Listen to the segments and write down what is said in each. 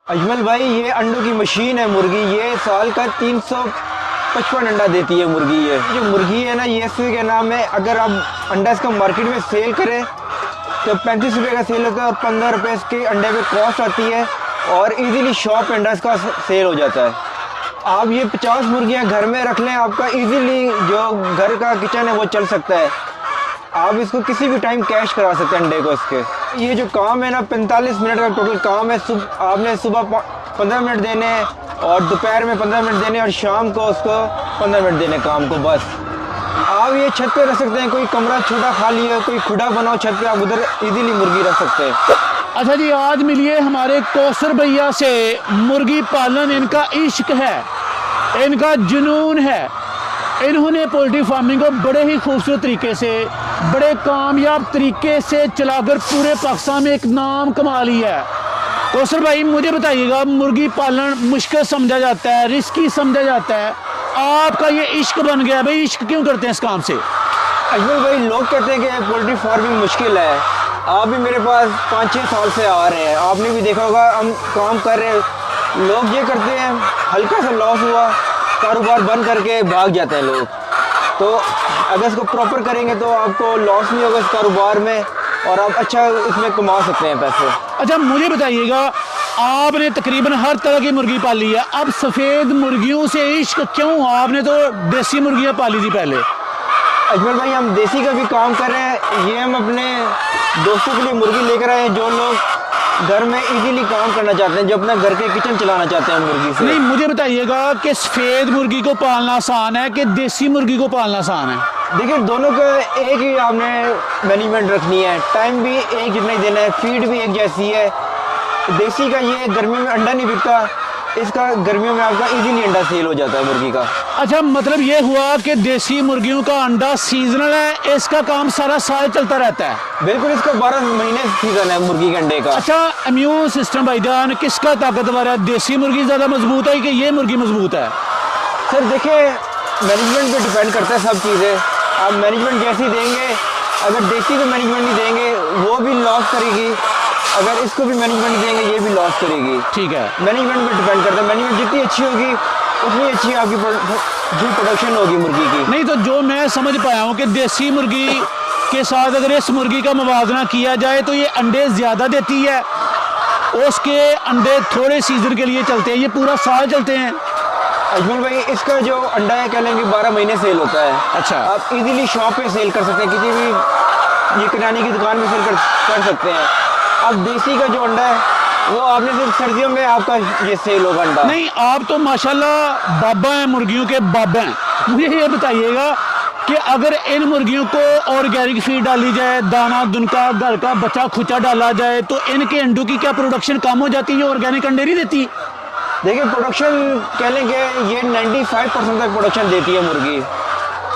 अजमल भाई, ये अंडों की मशीन है मुर्गी। ये साल का 355 अंडा देती है मुर्गी। ये जो मुर्गी है ना, ये इसके क्या नाम है, अगर आप अंडा इसका मार्केट में सेल करें तो 35 रुपये का सेल होता है और 15 रुपये इसके अंडे पे कॉस्ट आती है और इजीली शॉप अंडा इसका सेल हो जाता है। आप ये 50 मुर्गियाँ घर में रख लें, आपका इजीली जो घर का किचन है वो चल सकता है। आप इसको किसी भी टाइम कैश करा सकते हैं अंडे को इसके। ये जो काम है ना, 45 मिनट का टोटल काम है। आपने सुबह 15 मिनट देने हैं और दोपहर में 15 मिनट देने और शाम को उसको 15 मिनट देने काम को, बस। आप ये छत पे रख सकते हैं, कोई कमरा छोटा खाली है, कोई खुदा बनाओ छत पे, आप उधर इजीली मुर्गी रख सकते हैं। अच्छा जी, आज मिलिए हमारे कौसर भैया से। मुर्गी पालन इनका इश्क है, इनका जुनून है। इन्होंने पोल्ट्री फार्मिंग को बड़े ही खूबसूरत तरीके से, बड़े कामयाब तरीके से चलाकर पूरे पाकिस्तान में एक नाम कमा लिया है। कौसर भाई, मुझे बताइएगा, मुर्गी पालन मुश्किल समझा जाता है, रिस्की समझा जाता है, आपका ये इश्क बन गया। भाई इश्क क्यों करते हैं इस काम से? अजमल भाई, लोग कहते हैं कि पोल्ट्री फार्मिंग मुश्किल है। आप भी मेरे पास 5-6 साल से आ रहे हैं, आपने भी देखा होगा, हम काम कर रहे हैं। लोग ये करते हैं, हल्का सा लॉस हुआ, कारोबार बंद करके भाग जाते हैं लोग। तो अगर इसको प्रॉपर करेंगे तो आपको लॉस नहीं होगा इस कारोबार में और आप अच्छा इसमें कमा सकते हैं पैसे। अच्छा मुझे बताइएगा, आपने तकरीबन हर तरह की मुर्गी पाली है, अब सफ़ेद मुर्गियों से इश्क क्यों? आपने तो देसी मुर्गियाँ पाली थी पहले। अजमल भाई, हम देसी का भी काम कर रहे हैं। ये हम अपने दोस्तों के लिए मुर्गी लेकर आए हैं जो लोग घर में इजीली काम करना चाहते हैं, जो अपना घर के किचन चलाना चाहते हैं मुर्गी से। नहीं, मुझे बताइएगा कि सफ़ेद मुर्गी को पालना आसान है कि देसी मुर्गी को पालना आसान है? देखिए, दोनों का एक ही आपने मैनेजमेंट रखनी है, टाइम भी एक जितना ही देना है, फीड भी एक जैसी है। देसी का ये गर्मी में अंडा नहीं बिकता, इसका गर्मियों में आपका इजीली अंडा सेल हो जाता है मुर्गी का। अच्छा, मतलब ये हुआ कि देसी मुर्गियों का अंडा सीजनल है, इसका काम सारा साल चलता रहता है? बिल्कुल, इसका 12 महीने सीजन है मुर्गी के अंडे का। अच्छा, इम्यून सिस्टम भाईजान किसका ताकतवर है? देसी मुर्गी ज़्यादा मजबूत है कि ये मुर्गी मजबूत है? सर देखिए, मैनेजमेंट पे डिपेंड करता है सब चीज़ें। आप मैनेजमेंट जैसी देंगे, अगर देसी को मैनेजमेंट नहीं देंगे वो भी लॉस करेगी, अगर इसको भी मैनेजमेंट देंगे ये भी लॉस करेगी। ठीक है, मैनेजमेंट पे डिपेंड करता है। मैनेजमेंट जितनी अच्छी होगी उतनी अच्छी आपकी जो प्रोडक्शन होगी मुर्गी की। नहीं तो जो मैं समझ पाया हूँ कि देसी मुर्गी के साथ अगर इस मुर्गी का मुवाजना किया जाए तो ये अंडे ज़्यादा देती है, उसके अंडे थोड़े सीजन के लिए चलते हैं, ये पूरा साल चलते हैं। अजमल भाई, इसका जो अंडा है कह लेंगे 12 महीने सेल होता है। अच्छा, आप इजीली शॉप पे सेल कर सकते हैं, किसी भी ये किराने की दुकान में सेल कर सकते हैं। अब देसी का जो अंडा है वो आपने सिर्फ सर्दियों में आपका ये सेल होगा अंडा। नहीं, आप तो माशाल्लाह बाबा हैं, मुर्गियों के बाबा हैं। मुझे ये बताइएगा कि अगर इन मुर्गियों को ऑर्गेनिक फीड डाली जाए, दाना दुनका घर का बचा खुचा डाला जाए तो इनके अंडों की क्या प्रोडक्शन कम हो जाती है? ऑर्गेनिक अंडे नहीं देती? देखिए, प्रोडक्शन कह लेंगे ये 95% तक प्रोडक्शन देती है मुर्गी।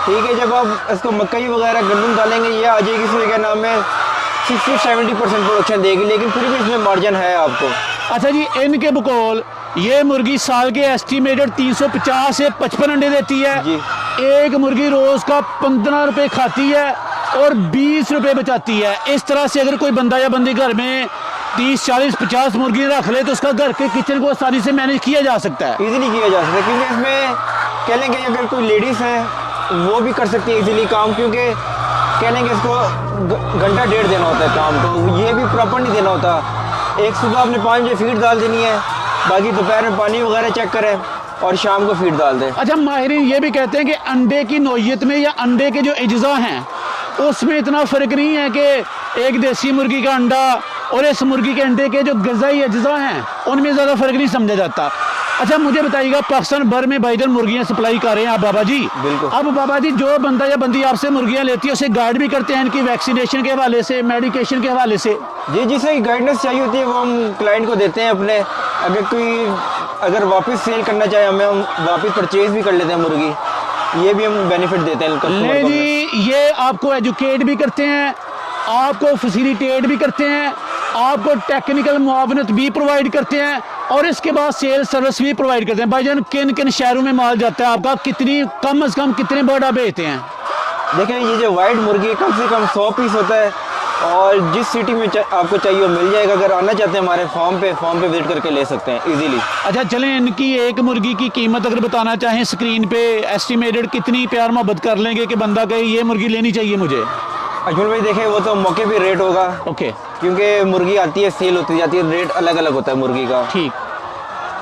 ठीक है, जब आप इसको मकई वगैरह गंदम डालेंगे ये आ जाएगी, इसमें क्या नाम है 60-70% प्रोडक्शन देगी, लेकिन फिर भी इसमें मार्जिन है आपको। अच्छा जी, इनके बकौल ये मुर्गी साल के एस्टिमेटेड 350 से 55 अंडे देती है जी। एक मुर्गी रोज का 15 रुपए खाती है और 20 रुपए बचाती है। इस तरह से अगर कोई बंदा या बंदी घर में 30, 40, 50 मुर्गी रख ले तो उसका घर के किचन को आसानी से मैनेज किया जा सकता है। इजीली किया जा सकता है, क्योंकि इसमें कह लेंगे अगर कोई लेडीज़ है वो भी कर सकती है इजीली काम, क्योंकि कह लेंगे इसको घंटा डेढ़ देना होता है काम, तो ये भी प्रॉपर नहीं देना होता। एक सुबह आपने 5 बजे फीड डाल देनी है, बाकी दोपहर में पानी वगैरह चेक करें और शाम को फीड डाल दें। अच्छा, माहिरीन ये भी कहते हैं कि अंडे की नौइयत में या अंडे के जो अज्जा हैं उसमें इतना फ़र्क नहीं है कि एक देसी मुर्गी का अंडा और इस मुर्गी के अंडे के जो ग़िज़ाई अज्जा हैं उनमें ज़्यादा फ़र्क नहीं समझा जाता। अच्छा मुझे बताइएगा, पाकिस्तान भर में भाईजान मुर्गियाँ सप्लाई कर रहे हैं आप बाबा जी? बिल्कुल। अब बाबा जी, जो बंदा या बंदी आपसे मुर्गियाँ लेती है उसे गाइड भी करते हैं इनकी वैक्सीनेशन के हवाले से, मेडिकेशन के हवाले से? जी, जिसे गाइडेंस चाहिए होती है वो हम क्लाइंट को देते हैं अपने। अगर वापस सेल करना चाहे हमें, हम वापस परचेज भी कर लेते हैं मुर्गी, ये भी हम बेनिफिट देते हैं कस्टमर को। जी, ये आपको एजुकेट भी करते हैं, आपको फैसिलिटेट भी करते हैं, आपको टेक्निकल मुआवनत भी प्रोवाइड करते हैं और इसके बाद सेल सर्विस भी प्रोवाइड करते हैं। भाईजान, किन किन शहरों में माल जाता है आपका? कितनी कम से कम कितने बर्ड आप बेचते हैं? देखिए, ये जो वाइट मुर्गी कम से कम 100 पीस होता है, और जिस सिटी में आपको चाहिए वो मिल जाएगा। अगर आना चाहते हैं हमारे फॉर्म पे विजिट करके ले सकते हैं इजीली। अच्छा चलें, इनकी एक मुर्गी की कीमत अगर बताना चाहें स्क्रीन पे, एस्टिमेटेड कितनी प्यार मोहब्बत कर लेंगे कि बंदा कहे ये मुर्गी लेनी चाहिए मुझे? अजमल भाई देखें, वो तो मौके पे रेट होगा, ओके क्योंकि मुर्गी आती है सेल होती जाती है, रेट अलग अलग होता है मुर्गी का। ठीक।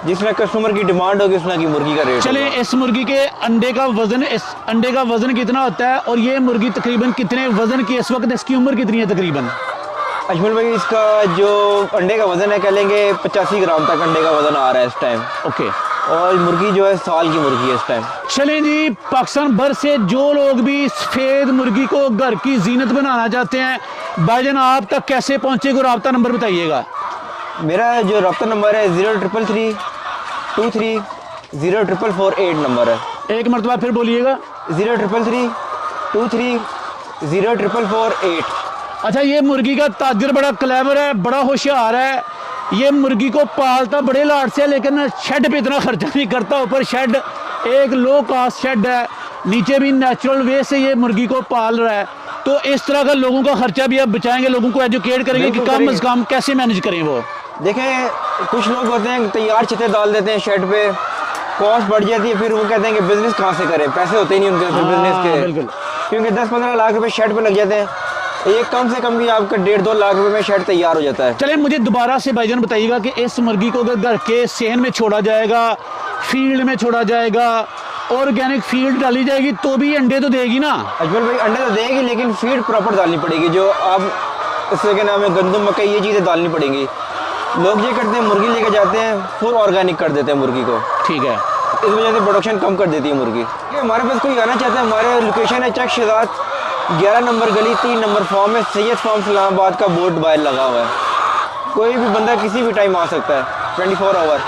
जिसमें कस्टमर की डिमांड होगी उसमें की मुर्गी का रेट चलें, इस मुर्गी के अंडे का वजन, इस अंडे का वजन कितना होता है और ये मुर्गी तकरीबन कितने वजन की इस वक्त, इसकी उम्र कितनी है तकरीबन? अजमल भाई इसका जो अंडे का वजन है, कह लेंगे 85 ग्राम तक अंडे का वजन आ रहा है इस टाइम। ओके। और मुर्गी जो है साल की मुर्गी है इस टाइम। चलें जी, पाकिस्तान भर से जो लोग भी सफ़ेद मुर्गी को घर की जीनत बनाना चाहते हैं, भाईजान आप तक कैसे पहुँचेगा? रब्ता नंबर बताइएगा। मेरा जो रब्ता नंबर है 0333 23 0448 नंबर है। एक मरतबा फिर बोलिएगा। 0333 23 0448। अच्छा, ये मुर्गी का ताजर बड़ा क्लेवर है, बड़ा होशियार है। ये मुर्गी को पालता बड़े लाड से, लेकिन शेड पे इतना खर्चा नहीं करता। ऊपर शेड एक लो कास्ट शेड है, नीचे भी नेचुरल वे से ये मुर्गी को पाल रहा है। तो इस तरह का लोगों का खर्चा भी आप बचाएंगे, लोगों को एजुकेट करेंगे कि कम अज कम कैसे मैनेज करें। वो देखें, कुछ लोग होते हैं तैयार छतें डाल देते हैं शेड पे, कॉस्ट बढ़ जाती है, फिर वो कहते हैं कि बिजनेस कहाँ से करें, पैसे होते ही नहीं उनके फिर बिजनेस के। बिल्कुल। क्योंकि 10-15 लाख रुपए शेड पे लग जाते हैं, एक कम से कम भी आपका 1.5-2 लाख रुपए में शेड तैयार हो जाता है। चले, मुझे दोबारा से भाईजान बताइएगा कि इस मुर्गी को अगर घर के सेहन में छोड़ा जाएगा, फील्ड में छोड़ा जाएगा, ऑर्गेनिक फीड डाली जाएगी तो भी अंडे तो देगी ना? अजमल भाई अंडे तो देगी, लेकिन फीड प्रॉपर डालनी पड़ेगी। जो आप इससे क्या नाम है, गंदम, मकई, ये चीज़ें डालनी पड़ेंगी। लोग ये करते हैं, मुर्गी लेके जाते हैं, फुल ऑर्गेनिक कर देते हैं मुर्गी को। ठीक है। इस वजह से प्रोडक्शन कम कर देती है मुर्गी। हमारे पास कोई आना चाहता है, हमारे लोकेशन है चक शहजाद, 11 नंबर गली, 3 नंबर फॉर्म है, सैयद फॉर्म इस्लामाबाद का बोर्ड बाहर लगा हुआ है। कोई भी बंदा किसी भी टाइम आ सकता है, 24 आवर।